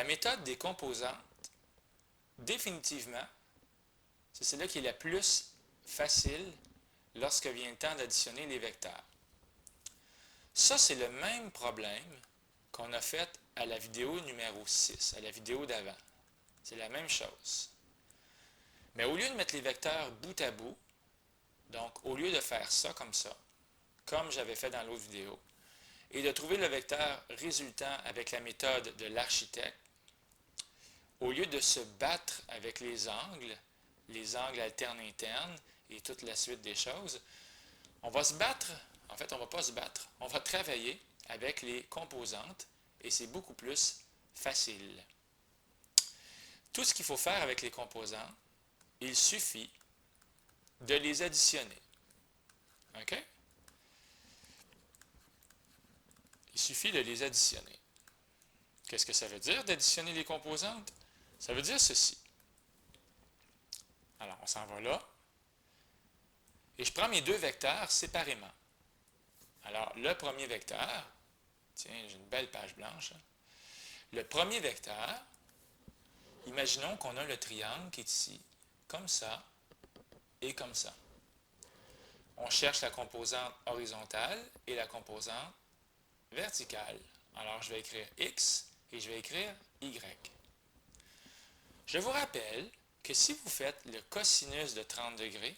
La méthode des composantes, définitivement, c'est celle-là qui est la plus facile lorsque vient le temps d'additionner les vecteurs. Ça, c'est le même problème qu'on a fait à la vidéo numéro 6, à la vidéo d'avant. C'est la même chose. Mais au lieu de mettre les vecteurs bout à bout, donc au lieu de faire ça, comme j'avais fait dans l'autre vidéo, et de trouver le vecteur résultant avec la méthode de l'architecte, au lieu de se battre avec les angles alternes internes et toute la suite des choses, on va se battre, en fait on ne va pas se battre, on va travailler avec les composantes et c'est beaucoup plus facile. Tout ce qu'il faut faire avec les composantes, il suffit de les additionner. OK? Il suffit de les additionner. Qu'est-ce que ça veut dire d'additionner les composantes? Ça veut dire ceci. Alors, on s'en va là. Et je prends mes deux vecteurs séparément. Alors, le premier vecteur, tiens, j'ai une belle page blanche. Le premier vecteur, imaginons qu'on a le triangle qui est ici, comme ça et comme ça. On cherche la composante horizontale et la composante verticale. Alors, je vais écrire X et je vais écrire Y. Je vous rappelle que si vous faites le cosinus de 30 degrés,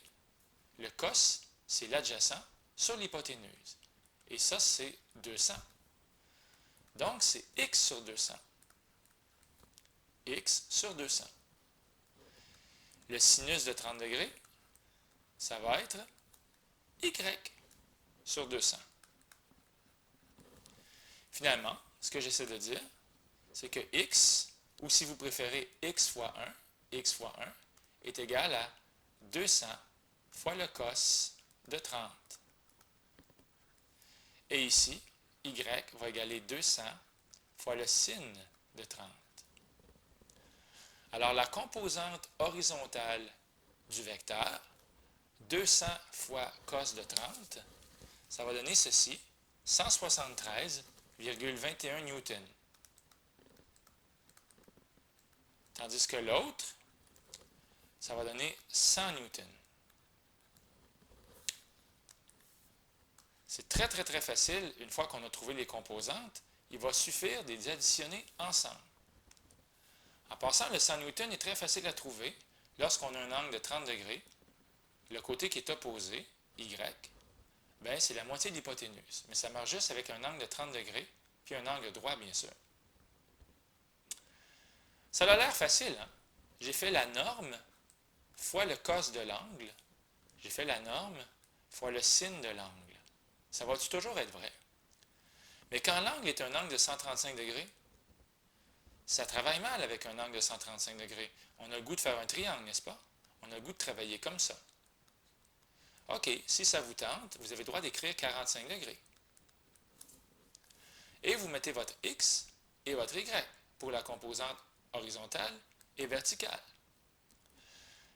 le cos, c'est l'adjacent sur l'hypoténuse. Et ça, c'est 200. Donc, c'est x sur 200. X sur 200. Le sinus de 30 degrés, ça va être y sur 200. Finalement, ce que j'essaie de dire, c'est que x, ou si vous préférez x fois 1, est égal à 200 fois le cos de 30. Et ici, y va égaler 200 fois le sin de 30. Alors, la composante horizontale du vecteur, 200 fois cos de 30, ça va donner ceci, 173,21 newtons. Tandis que l'autre, ça va donner 100 newtons. C'est très, très, très facile. Une fois qu'on a trouvé les composantes, il va suffire de les additionner ensemble. En passant, le 100 newtons est très facile à trouver lorsqu'on a un angle de 30 degrés. Le côté qui est opposé, Y, ben, c'est la moitié de l'hypoténuse. Mais ça marche juste avec un angle de 30 degrés, puis un angle droit, bien sûr. Ça a l'air facile, hein? J'ai fait la norme fois le cos de l'angle. J'ai fait la norme fois le sin de l'angle. Ça va toujours être vrai. Mais quand l'angle est un angle de 135 degrés, ça travaille mal avec un angle de 135 degrés. On a le goût de faire un triangle, n'est-ce pas? On a le goût de travailler comme ça. OK, si ça vous tente, vous avez le droit d'écrire 45 degrés. Et vous mettez votre X et votre Y pour la composante horizontale et verticale.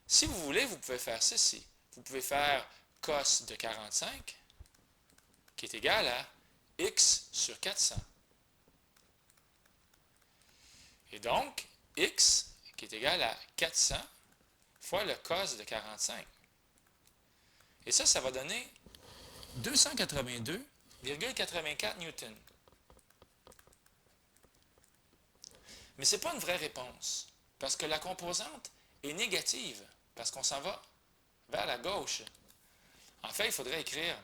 Si vous voulez, vous pouvez faire ceci. Vous pouvez faire cos de 45, qui est égal à x sur 400. Et donc, x, qui est égal à 400 fois le cos de 45. Et ça va donner 282,84 newtons. Mais ce n'est pas une vraie réponse, parce que la composante est négative, parce qu'on s'en va vers la gauche. En fait, il faudrait écrire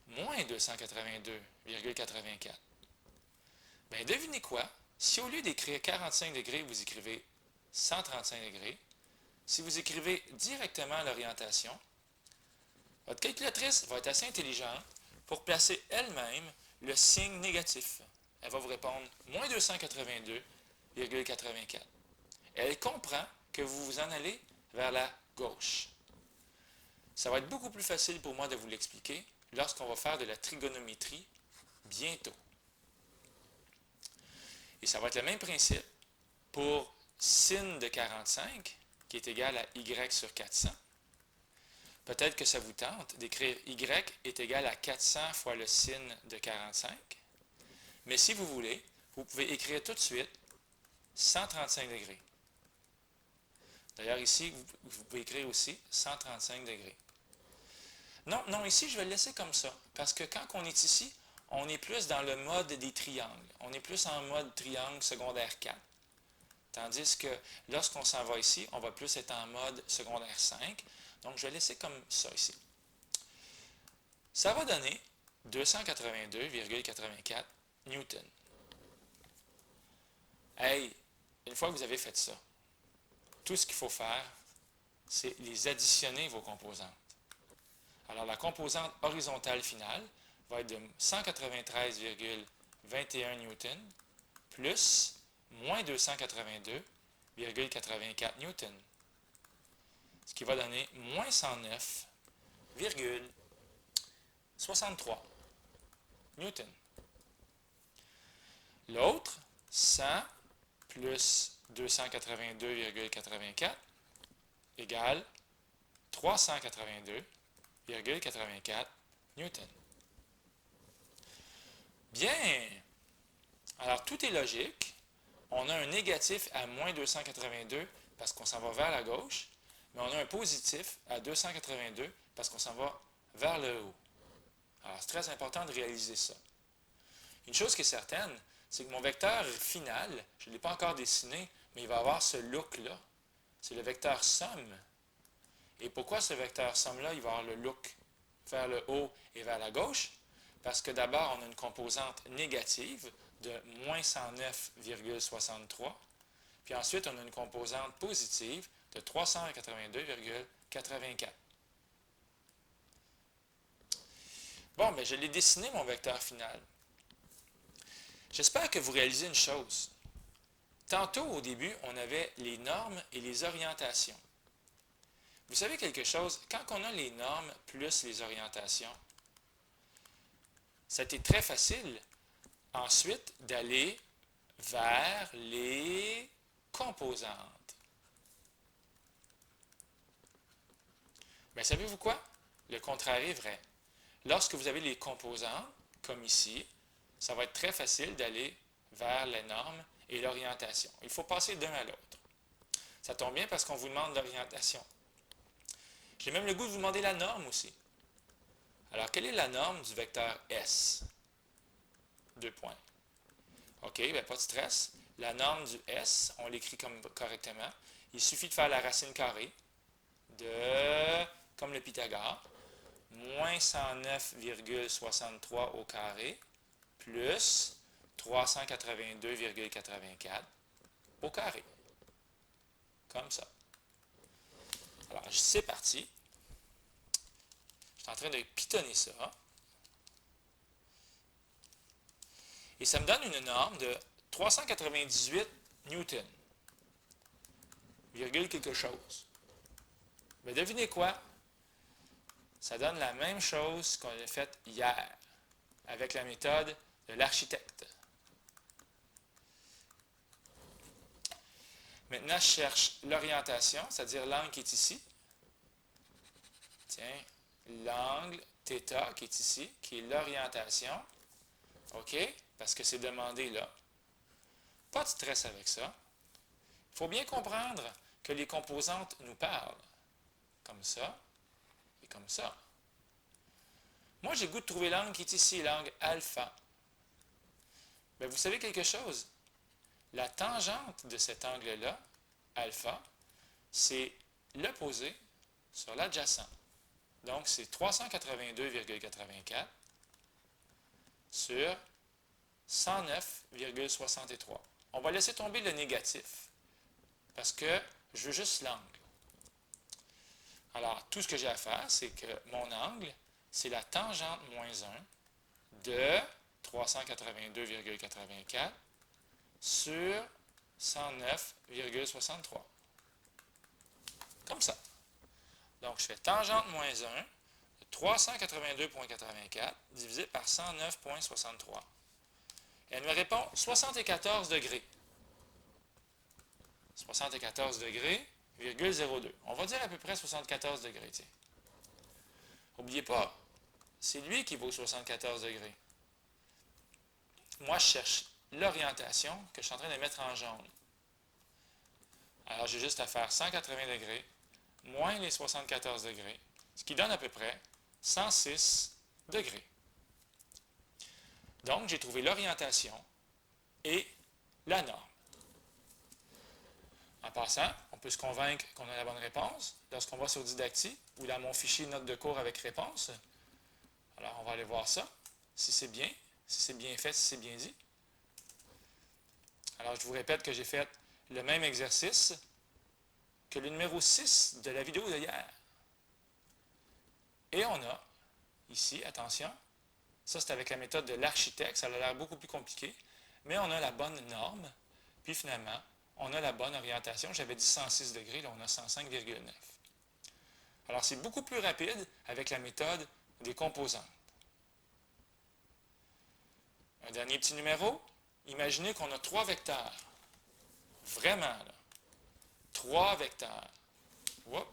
moins 282,84. Bien, devinez quoi? Si au lieu d'écrire 45 degrés, vous écrivez 135 degrés, si vous écrivez directement l'orientation, votre calculatrice va être assez intelligente pour placer elle-même le signe négatif. Elle va vous répondre moins 282,84. Elle comprend que vous vous en allez vers la gauche. Ça va être beaucoup plus facile pour moi de vous l'expliquer lorsqu'on va faire de la trigonométrie bientôt. Et ça va être le même principe pour sin de 45, qui est égal à y sur 400. Peut-être que ça vous tente d'écrire y est égal à 400 fois le sin de 45. Mais si vous voulez, vous pouvez écrire tout de suite 135 degrés. D'ailleurs, ici, vous pouvez écrire aussi 135 degrés. Non, non, ici, je vais le laisser comme ça. Parce que quand on est ici, on est plus dans le mode des triangles. On est plus en mode triangle secondaire 4. Tandis que lorsqu'on s'en va ici, on va plus être en mode secondaire 5. Donc, je vais laisser comme ça ici. Ça va donner 282,84 newtons. Hey, une fois que vous avez fait ça, tout ce qu'il faut faire, c'est les additionner vos composantes. Alors, la composante horizontale finale va être de 193,21 newtons plus moins 282,84 newtons. Ce qui va donner moins 109,63 newtons. L'autre, 100 plus 282,84 égale 382,84 newtons. Bien! Alors, tout est logique. On a un négatif à moins 282 parce qu'on s'en va vers la gauche, mais on a un positif à 282 parce qu'on s'en va vers le haut. Alors, c'est très important de réaliser ça. Une chose qui est certaine, c'est que mon vecteur final, je ne l'ai pas encore dessiné, mais il va avoir ce look-là. C'est le vecteur somme. Et pourquoi ce vecteur somme-là, il va avoir le look vers le haut et vers la gauche? Parce que d'abord, on a une composante négative de moins 109,63, puis ensuite, on a une composante positive de 382,84. Bon, bien, je l'ai dessiné, mon vecteur final. J'espère que vous réalisez une chose. Tantôt, au début, on avait les normes et les orientations. Vous savez quelque chose? Quand on a les normes plus les orientations, c'était très facile ensuite d'aller vers les composantes. Mais savez-vous quoi? Le contraire est vrai. Lorsque vous avez les composantes, comme ici, ça va être très facile d'aller vers les normes et l'orientation. Il faut passer d'un à l'autre. Ça tombe bien parce qu'on vous demande l'orientation. J'ai même le goût de vous demander la norme aussi. Alors, quelle est la norme du vecteur S? 2 points. OK, bien pas de stress. La norme du S, on l'écrit correctement. Il suffit de faire la racine carrée de, comme le Pythagore, moins 109,63 au carré plus 382,84 au carré. Comme ça. Alors, c'est parti. Je suis en train de pitonner ça. Et ça me donne une norme de 398 newtons. Virgule quelque chose. Mais devinez quoi? Ça donne la même chose qu'on a faite hier avec la méthode de l'architecte. Maintenant, je cherche l'orientation, c'est-à-dire l'angle qui est ici. Tiens, l'angle θ qui est ici, qui est l'orientation. OK? Parce que c'est demandé là. Pas de stress avec ça. Il faut bien comprendre que les composantes nous parlent. Comme ça et comme ça. Moi, j'ai le goût de trouver l'angle qui est ici, l'angle alpha. Mais vous savez quelque chose? La tangente de cet angle-là, alpha, c'est l'opposé sur l'adjacent. Donc, c'est 382,84 sur 109,63. On va laisser tomber le négatif parce que je veux juste l'angle. Alors, tout ce que j'ai à faire, c'est que mon angle, c'est la tangente moins 1 de 382,84 sur 109,63. Comme ça. Donc, je fais tangente moins 1 de 382,84 divisé par 109,63. Elle me répond 74 degrés. 74 degrés, virgule 02. On va dire à peu près 74 degrés. Tiens. N'oubliez pas, c'est lui qui vaut 74 degrés. Moi, je cherche l'orientation que je suis en train de mettre en jaune. Alors, j'ai juste à faire 180 degrés moins les 74 degrés, ce qui donne à peu près 106 degrés. Donc, j'ai trouvé l'orientation et la norme. En passant, on peut se convaincre qu'on a la bonne réponse lorsqu'on va sur Didacti ou dans mon fichier notes de cours avec réponse. Alors, on va aller voir ça, si c'est bien fait, si c'est bien dit. Alors, je vous répète que j'ai fait le même exercice que le numéro 6 de la vidéo de hier. Et on a, ici, attention, ça c'est avec la méthode de l'architecte, ça a l'air beaucoup plus compliqué, mais on a la bonne norme, puis finalement, on a la bonne orientation. J'avais dit 106 degrés, là on a 105,9. Alors c'est beaucoup plus rapide avec la méthode des composantes. Un dernier petit numéro, imaginez qu'on a 3 vecteurs. Vraiment, là. 3 vecteurs. Oups.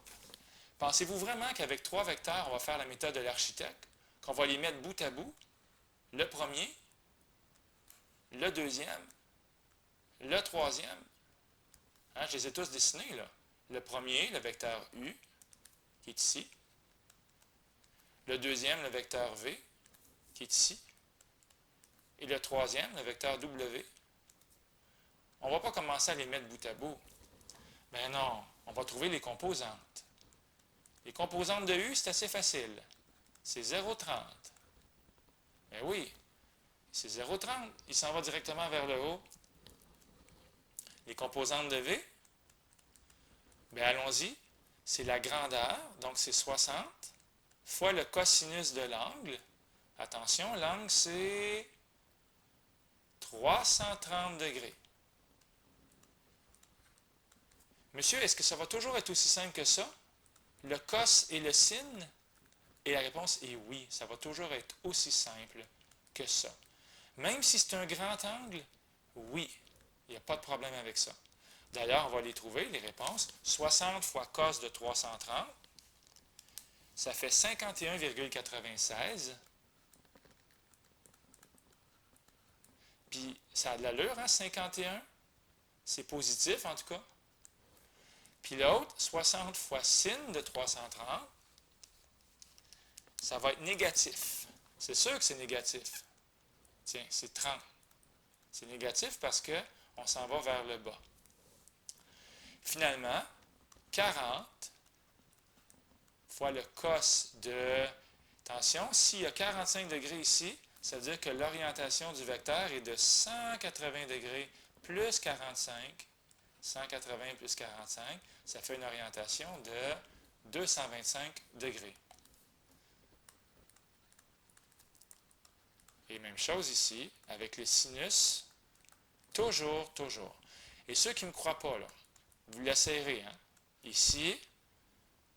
Pensez-vous vraiment qu'avec 3 vecteurs, on va faire la méthode de l'architecte, qu'on va les mettre bout à bout, le premier, le deuxième, le troisième, hein, je les ai tous dessinés, là. Le premier, le vecteur U, qui est ici. Le deuxième, le vecteur V, qui est ici. Et le troisième, le vecteur W. On ne va pas commencer à les mettre bout à bout. Ben non, on va trouver les composantes. Les composantes de U, c'est assez facile. C'est 0,30. Ben oui, c'est 0,30. Il s'en va directement vers le haut. Les composantes de V, bien allons-y. C'est la grandeur, donc c'est 60, fois le cosinus de l'angle. Attention, l'angle c'est 330 degrés. Monsieur, est-ce que ça va toujours être aussi simple que ça? Le cos et le sin? Et la réponse est oui, ça va toujours être aussi simple que ça. Même si c'est un grand angle, oui, il n'y a pas de problème avec ça. D'ailleurs, on va les trouver, les réponses. 60 fois cos de 330, ça fait 51,96. Puis, ça a de l'allure, hein, 51. C'est positif, en tout cas. Puis l'autre, 60 fois sin de 330, ça va être négatif. C'est sûr que c'est négatif. Tiens, c'est 30. C'est négatif parce qu'on s'en va vers le bas. Finalement, 40 fois le cos de... Attention, s'il y a 45 degrés ici, ça veut dire que l'orientation du vecteur est de 180 degrés plus 45. 180 plus 45, ça fait une orientation de 225 degrés. Et même chose ici, avec le sinus, toujours. Et ceux qui ne me croient pas, là, vous l'essayerez. Hein? Ici,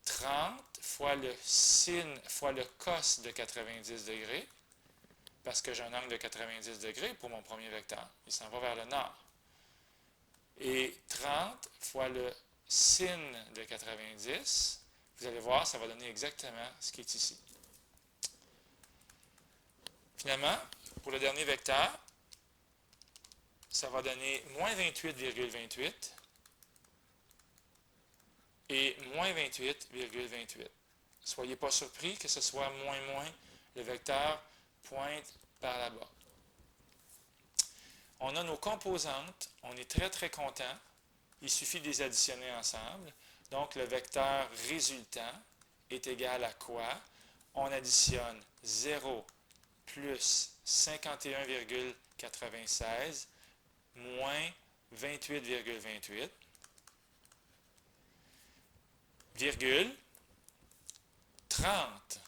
30 fois le sin fois le cos de 90 degrés, parce que j'ai un angle de 90 degrés pour mon premier vecteur. Il s'en va vers le nord. Et 30 fois le sin de 90, vous allez voir, ça va donner exactement ce qui est ici. Finalement, pour le dernier vecteur, ça va donner moins 28,28 et moins 28,28. Soyez pas surpris que ce soit moins, le vecteur pointe par là-bas. On a nos composantes, on est très content. Il suffit de les additionner ensemble. Donc, le vecteur résultant est égal à quoi? On additionne 0 plus 51,96 moins 28,28, virgule 30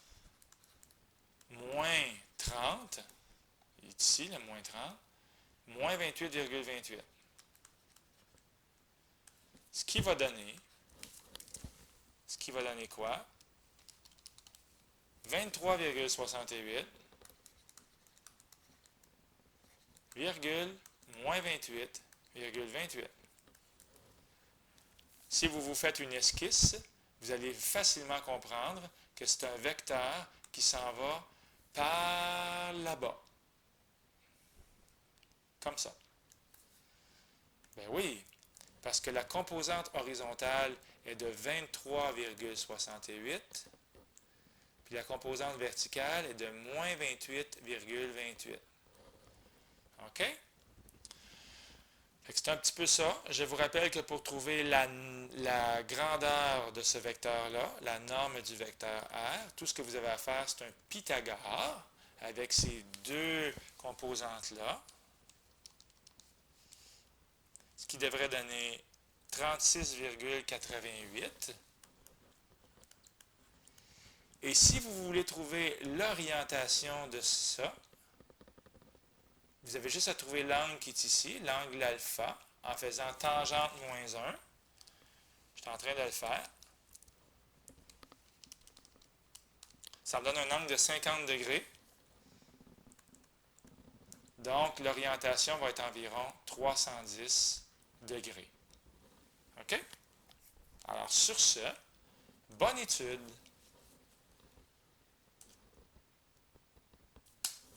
moins 30, ici le moins 30, moins 28,28. Ce qui va donner quoi? 23,68, virgule, moins 28,28. Si vous faites une esquisse, vous allez facilement comprendre que c'est un vecteur qui s'en va par là-bas. Comme ça. Ben oui, parce que la composante horizontale est de 23,68, puis la composante verticale est de moins 28,28. OK? C'est un petit peu ça. Je vous rappelle que pour trouver la grandeur de ce vecteur-là, la norme du vecteur R, tout ce que vous avez à faire, c'est un Pythagore avec ces deux composantes-là, ce qui devrait donner 36,88. Et si vous voulez trouver l'orientation de ça, vous avez juste à trouver l'angle qui est ici, l'angle alpha, en faisant tangente moins 1. Je suis en train de le faire. Ça me donne un angle de 50 degrés. Donc, l'orientation va être environ 310 degrés. OK? Alors, sur ce, bonne étude!